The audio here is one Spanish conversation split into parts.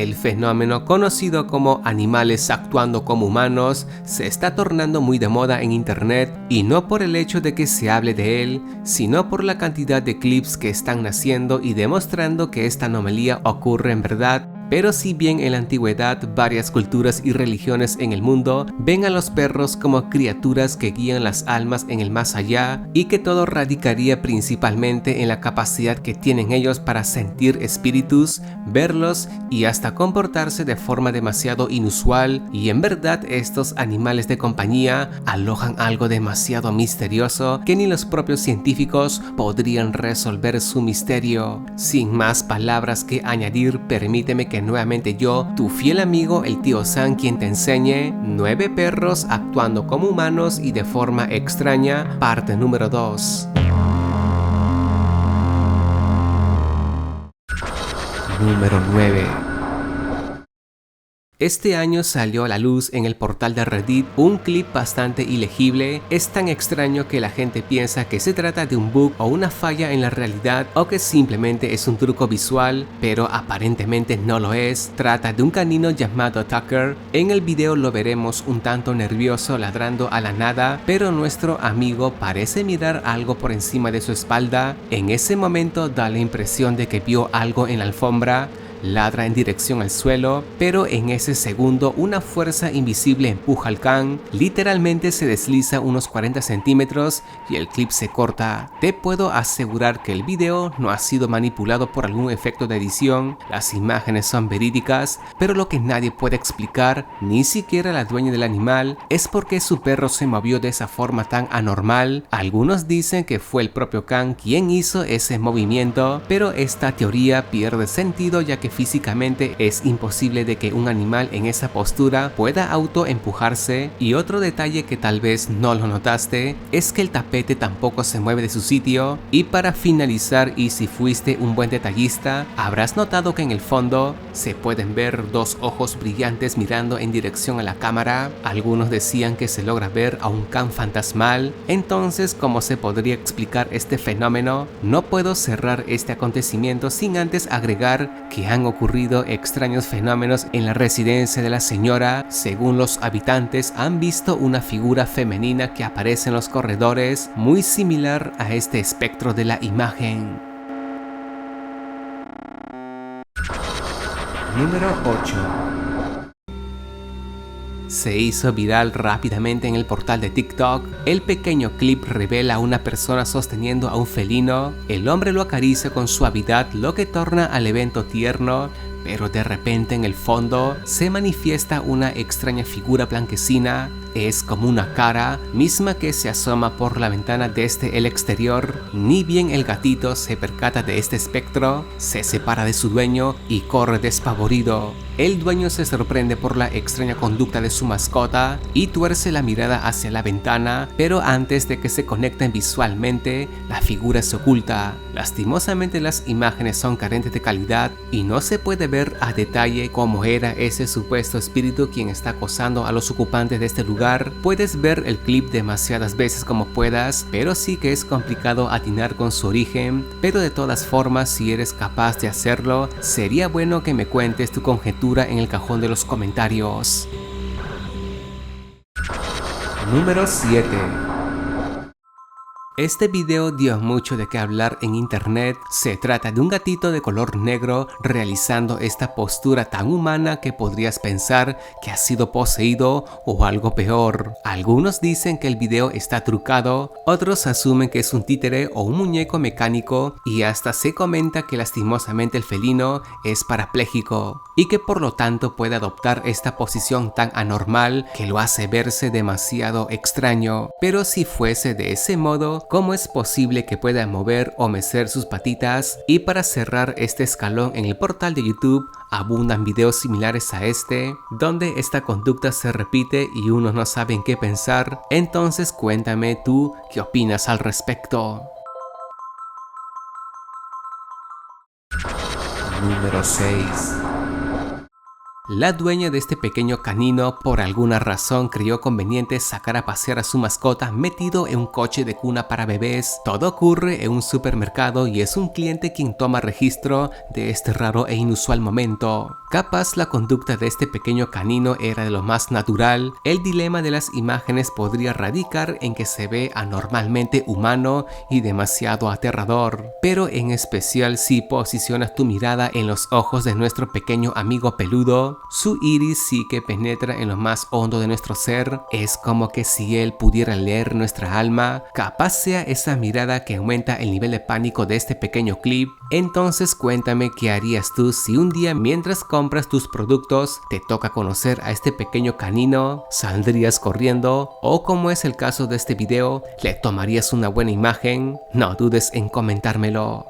El fenómeno conocido como animales actuando como humanos se está tornando muy de moda en internet, y no por el hecho de que se hable de él, sino por la cantidad de clips que están naciendo y demostrando que esta anomalía ocurre en verdad. Pero si bien en la antigüedad varias culturas y religiones en el mundo ven a los perros como criaturas que guían las almas en el más allá, y que todo radicaría principalmente en la capacidad que tienen ellos para sentir espíritus, verlos y hasta comportarse de forma demasiado inusual, y en verdad estos animales de compañía alojan algo demasiado misterioso que ni los propios científicos podrían resolver su misterio. Sin más palabras que añadir, permíteme que nuevamente yo, tu fiel amigo el tío Sam, quien te enseñe 9 perros actuando como humanos y de forma extraña, parte número 2. Número 9. Este año salió a la luz en el portal de Reddit un clip bastante ilegible. Es tan extraño que la gente piensa que se trata de un bug o una falla en la realidad, o que simplemente es un truco visual, pero aparentemente no lo es. Trata de un canino llamado Tucker. En el video lo veremos un tanto nervioso ladrando a la nada, pero nuestro amigo parece mirar algo por encima de su espalda. En ese momento da la impresión de que vio algo en la alfombra. Ladra en dirección al suelo, pero en ese segundo una fuerza invisible empuja al can, literalmente se desliza unos 40 centímetros y el clip se corta. Te puedo asegurar que el video no ha sido manipulado por algún efecto de edición, las imágenes son verídicas, pero lo que nadie puede explicar, ni siquiera la dueña del animal, es por qué su perro se movió de esa forma tan anormal. Algunos dicen que fue el propio can quien hizo ese movimiento, pero esta teoría pierde sentido, ya que físicamente es imposible de que un animal en esa postura pueda autoempujarse. Y otro detalle que tal vez no lo notaste es que el tapete tampoco se mueve de su sitio. Y para finalizar, y si fuiste un buen detallista, habrás notado que en el fondo se pueden ver 2 ojos brillantes mirando en dirección a la cámara. Algunos decían que se logra ver a un can fantasmal. Entonces, ¿cómo se podría explicar este fenómeno? No puedo cerrar este acontecimiento sin antes agregar que han ocurrido extraños fenómenos en la residencia de la señora. Según los habitantes, han visto una figura femenina que aparece en los corredores, muy similar a este espectro de la imagen. Número 8. Se hizo viral rápidamente en el portal de TikTok. El pequeño clip revela a una persona sosteniendo a un felino. El hombre lo acaricia con suavidad, lo que torna al evento tierno, pero de repente en el fondo se manifiesta una extraña figura blanquecina. Es como una cara misma que se asoma por la ventana desde el exterior. Ni bien el gatito se percata de este espectro, se separa de su dueño y corre despavorido. El dueño se sorprende por la extraña conducta de su mascota y tuerce la mirada hacia la ventana, pero antes de que se conecten visualmente, la figura se oculta. Lastimosamente las imágenes son carentes de calidad y no se puede ver a detalle cómo era ese supuesto espíritu quien está acosando a los ocupantes de este lugar. Puedes ver el clip demasiadas veces como puedas, pero sí que es complicado atinar con su origen. Pero de todas formas, si eres capaz de hacerlo, sería bueno que me cuentes tu conjetura en el cajón de los comentarios. Número 7. Este video dio mucho de qué hablar en internet. Se trata de un gatito de color negro realizando esta postura tan humana que podrías pensar que ha sido poseído o algo peor. Algunos dicen que el video está trucado, otros asumen que es un títere o un muñeco mecánico, y hasta se comenta que lastimosamente el felino es parapléjico y que por lo tanto puede adoptar esta posición tan anormal que lo hace verse demasiado extraño. Pero si fuese de ese modo, ¿cómo es posible que pueda mover o mecer sus patitas? Y para cerrar este escalón, en el portal de YouTube abundan videos similares a este, donde esta conducta se repite y uno no sabe en qué pensar. Entonces cuéntame tú qué opinas al respecto. Número 6. La dueña de este pequeño canino por alguna razón creyó conveniente sacar a pasear a su mascota metido en un coche de cuna para bebés. Todo ocurre en un supermercado y es un cliente quien toma registro de este raro e inusual momento. Capaz la conducta de este pequeño canino era de lo más natural, el dilema de las imágenes podría radicar en que se ve anormalmente humano y demasiado aterrador. Pero en especial si posicionas tu mirada en los ojos de nuestro pequeño amigo peludo, su iris sí que penetra en lo más hondo de nuestro ser. Es como que si él pudiera leer nuestra alma, capaz sea esa mirada que aumenta el nivel de pánico de este pequeño clip. Entonces cuéntame qué harías tú si un día mientras compras tus productos te toca conocer a este pequeño canino. ¿Saldrías corriendo? O como es el caso de este video, ¿le tomarías una buena imagen? No dudes en comentármelo.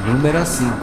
Número 5.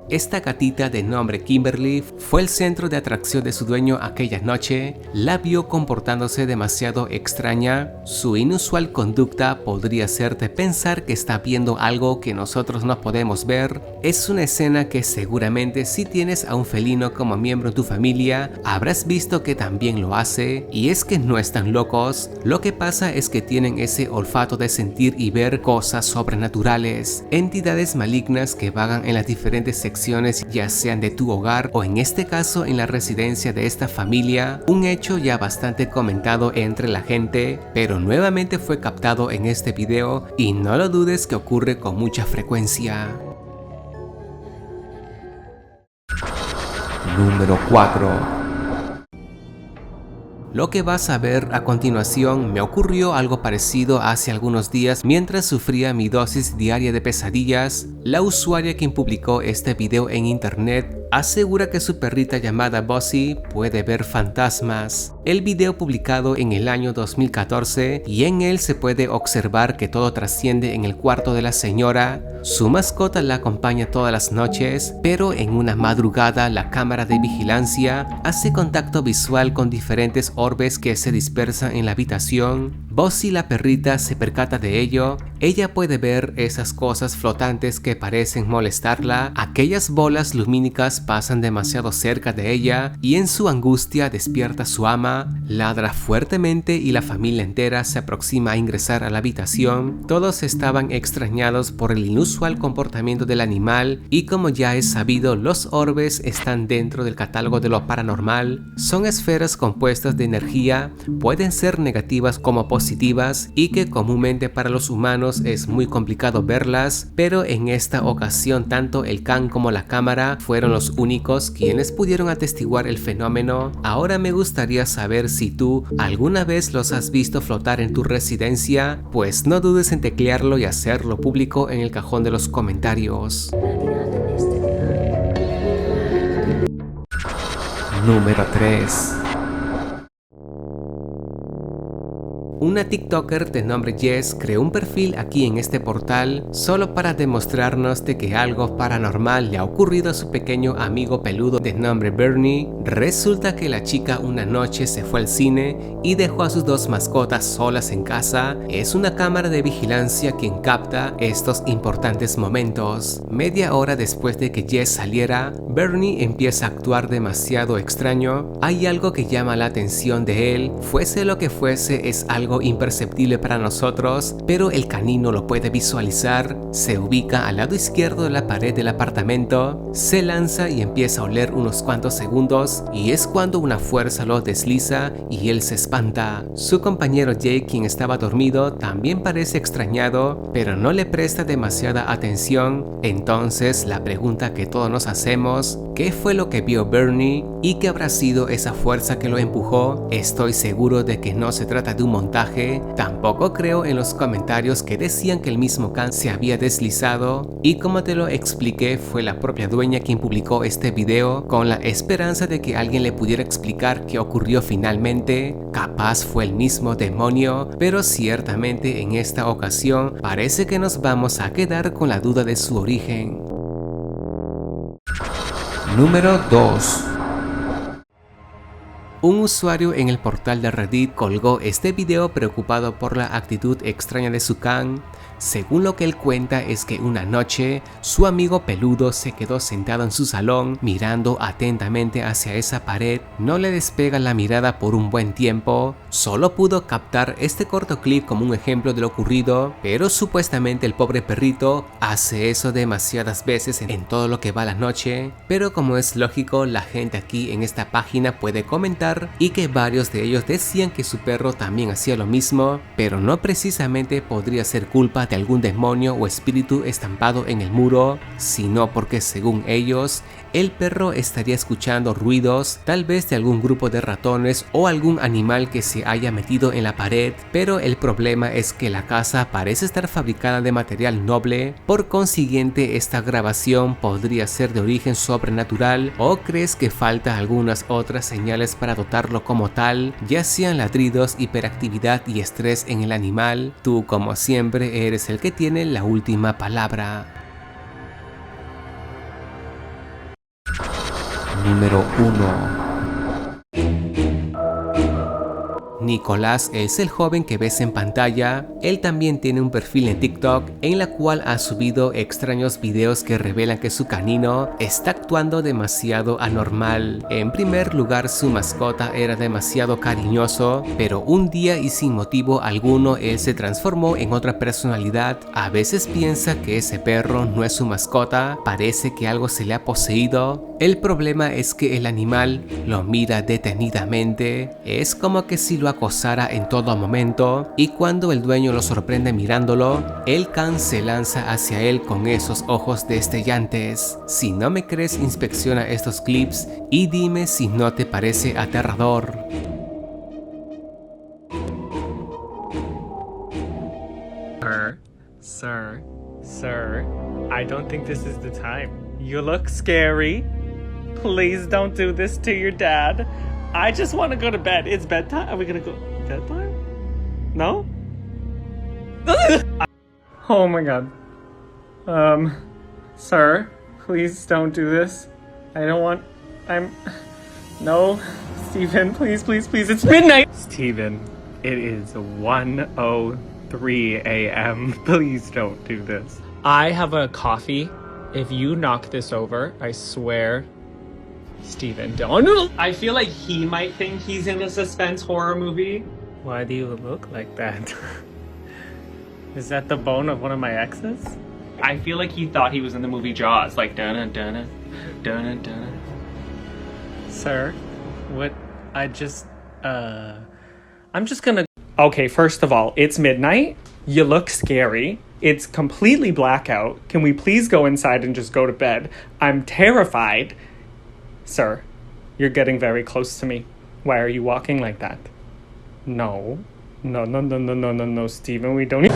Esta gatita de nombre Kimberly fue el centro de atracción de su dueño aquella noche. La vio comportándose demasiado extraña. Su inusual conducta podría hacerte pensar que está viendo algo que nosotros no podemos ver. Es una escena que seguramente si tienes a un felino como miembro de tu familia, habrás visto que también lo hace. Y es que no están locos. Lo que pasa es que tienen ese olfato de sentir y ver cosas sobrenaturales, entidades malignas que vagan en las diferentes secciones, ya sean de tu hogar o en este caso en la residencia de esta familia, un hecho ya bastante comentado entre la gente, pero nuevamente fue captado en este video y no lo dudes que ocurre con mucha frecuencia. Número 4. Lo que vas a ver a continuación me ocurrió algo parecido hace algunos días mientras sufría mi dosis diaria de pesadillas. La usuaria quien publicó este video en internet asegura que su perrita llamada Bossy puede ver fantasmas. El video publicado en el año 2014 y en él se puede observar que todo trasciende en el cuarto de la señora. Su mascota la acompaña todas las noches, pero en una madrugada la cámara de vigilancia hace contacto visual con diferentes orbes que se dispersan en la habitación. Bossy, la perrita, se percata de ello. Ella puede ver esas cosas flotantes que parecen molestarla. Aquellas bolas lumínicas pasan demasiado cerca de ella y en su angustia despierta a su ama, ladra fuertemente y la familia entera se aproxima a ingresar a la habitación. Todos estaban extrañados por el inusual comportamiento del animal y como ya es sabido, los orbes están dentro del catálogo de lo paranormal. Son esferas compuestas de energía, pueden ser negativas como positivas y que comúnmente para los humanos es muy complicado verlas, pero en esta ocasión tanto el can como la cámara fueron los únicos quienes pudieron atestiguar el fenómeno. Ahora me gustaría saber si tú alguna vez los has visto flotar en tu residencia, pues no dudes en teclearlo y hacerlo público en el cajón de los comentarios. Número 3. Una TikToker de nombre Jess creó un perfil aquí en este portal solo para demostrarnos de que algo paranormal le ha ocurrido a su pequeño amigo peludo de nombre Bernie. Resulta que la chica una noche se fue al cine y dejó a sus dos mascotas solas en casa. Es una cámara de vigilancia quien capta estos importantes momentos. Media hora después de que Jess saliera, Bernie empieza a actuar demasiado extraño. Hay algo que llama la atención de él, fuese lo que fuese, es algo imperceptible para nosotros, pero el canino lo puede visualizar. Se ubica al lado izquierdo de la pared del apartamento, se lanza y empieza a oler unos cuantos segundos y es cuando una fuerza lo desliza y él se espanta. Su compañero Jake, quien estaba dormido, también parece extrañado, pero no le presta demasiada atención. Entonces la pregunta que todos nos hacemos, ¿qué fue lo que vio Bernie? ¿Y qué habrá sido esa fuerza que lo empujó? Estoy seguro de que no se trata de un montaje. Tampoco creo en los comentarios que decían que el mismo can se había deslizado, y como te lo expliqué, fue la propia dueña quien publicó este video con la esperanza de que alguien le pudiera explicar qué ocurrió finalmente. Capaz fue el mismo demonio, pero ciertamente en esta ocasión parece que nos vamos a quedar con la duda de su origen. Número 2. Un usuario en el portal de Reddit colgó este video preocupado por la actitud extraña de su can. Según lo que él cuenta es que una noche su amigo peludo se quedó sentado en su salón mirando atentamente hacia esa pared, no le despega la mirada por un buen tiempo, solo pudo captar este corto clip como un ejemplo de lo ocurrido, pero supuestamente el pobre perrito hace eso demasiadas veces en todo lo que va la noche, pero como es lógico, la gente aquí en esta página puede comentar y que varios de ellos decían que su perro también hacía lo mismo, pero no precisamente podría ser culpa de algún demonio o espíritu estampado en el muro, sino porque según ellos, el perro estaría escuchando ruidos, tal vez de algún grupo de ratones o algún animal que se haya metido en la pared, pero el problema es que la casa parece estar fabricada de material noble, por consiguiente esta grabación podría ser de origen sobrenatural. ¿O crees que falta algunas otras señales para dotarlo como tal, ya sean ladridos, hiperactividad y estrés en el animal? Tú como siempre eres el que tiene la última palabra. Número 1. Nicolás es el joven que ves en pantalla. Él también tiene un perfil en TikTok en la cual ha subido extraños videos que revelan que su canino está actuando demasiado anormal. En primer lugar, su mascota era demasiado cariñoso, pero un día y sin motivo alguno él se transformó en otra personalidad. A veces piensa que ese perro no es su mascota, parece que algo se le ha poseído. El problema es que el animal lo mira detenidamente, es como que si lo acosara en todo momento, y cuando el dueño lo sorprende mirándolo, el can se lanza hacia él con esos ojos destellantes. Si no me crees, inspecciona estos clips y dime si no te parece aterrador. Sir, I don't think this is the time. You look scary. Please don't do this to your dad. I just want to go to bed. It's bedtime. Are we gonna go bedtime? No? Oh my god. Sir, please don't do this. I don't want... No. Steven, please, it's midnight! Steven, it is 1:03 a.m. Please don't do this. I have a coffee. If you knock this over, I swear... Steven, don't. I feel like he might think he's in a suspense horror movie. Why do you look like that? Is that the bone of one of my exes? I feel like he thought he was in the movie Jaws, like dun dun dun dun. Sir, what? I'm just gonna. Okay, first of all, it's midnight. You look scary. It's completely blackout. Can we please go inside and just go to bed? I'm terrified. Sir, you're getting very close to me. Why are you walking like that? No, Steven, we don't...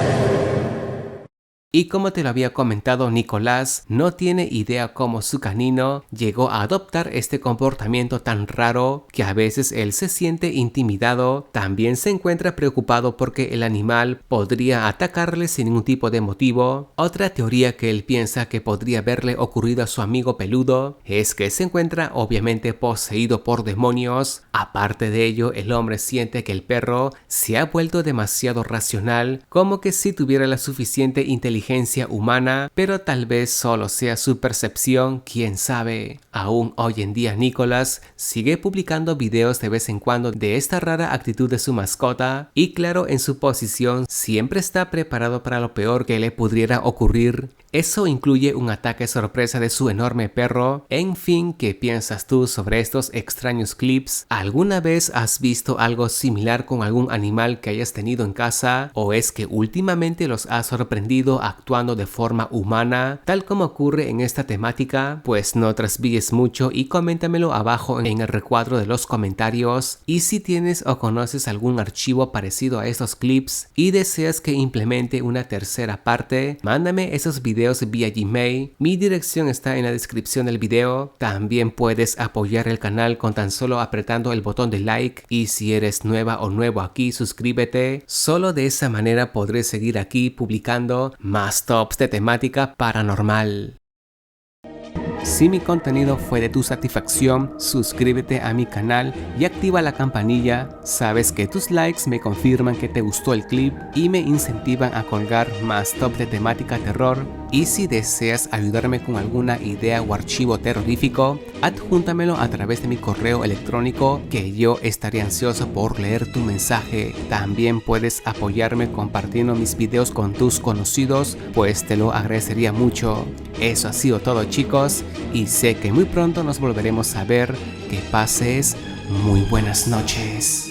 Y como te lo había comentado, Nicolás no tiene idea cómo su canino llegó a adoptar este comportamiento tan raro, que a veces él se siente intimidado. También se encuentra preocupado porque el animal podría atacarle sin ningún tipo de motivo. Otra teoría que él piensa que podría haberle ocurrido a su amigo peludo es que se encuentra obviamente poseído por demonios. Aparte de ello, el hombre siente que el perro se ha vuelto demasiado racional, como que si tuviera la suficiente inteligencia humana, pero tal vez solo sea su percepción, quién sabe. Aún hoy en día Nicolás sigue publicando videos de vez en cuando de esta rara actitud de su mascota, y claro, en su posición siempre está preparado para lo peor que le pudiera ocurrir. Eso incluye un ataque sorpresa de su enorme perro. En fin, ¿qué piensas tú sobre estos extraños clips? ¿Alguna vez has visto algo similar con algún animal que hayas tenido en casa? ¿O es que últimamente los has sorprendido actuando de forma humana, tal como ocurre en esta temática? Pues no trasvíes mucho y coméntamelo abajo en el recuadro de los comentarios. Y si tienes o conoces algún archivo parecido a estos clips y deseas que implemente una tercera parte, mándame esos videos vía Gmail. Mi dirección está en la descripción del video. También puedes apoyar el canal con tan solo apretando el botón de like, y si eres nueva o nuevo aquí, suscríbete. Solo de esa manera podré seguir aquí publicando más tops de temática paranormal. Si mi contenido fue de tu satisfacción, suscríbete a mi canal y activa la campanilla. Sabes que tus likes me confirman que te gustó el clip y me incentivan a colgar más top de temática terror. Y si deseas ayudarme con alguna idea o archivo terrorífico, adjúntamelo a través de mi correo electrónico, que yo estaré ansioso por leer tu mensaje. También puedes apoyarme compartiendo mis videos con tus conocidos, pues te lo agradecería mucho. Eso ha sido todo, chicos, y sé que muy pronto nos volveremos a ver. Que pases muy buenas noches.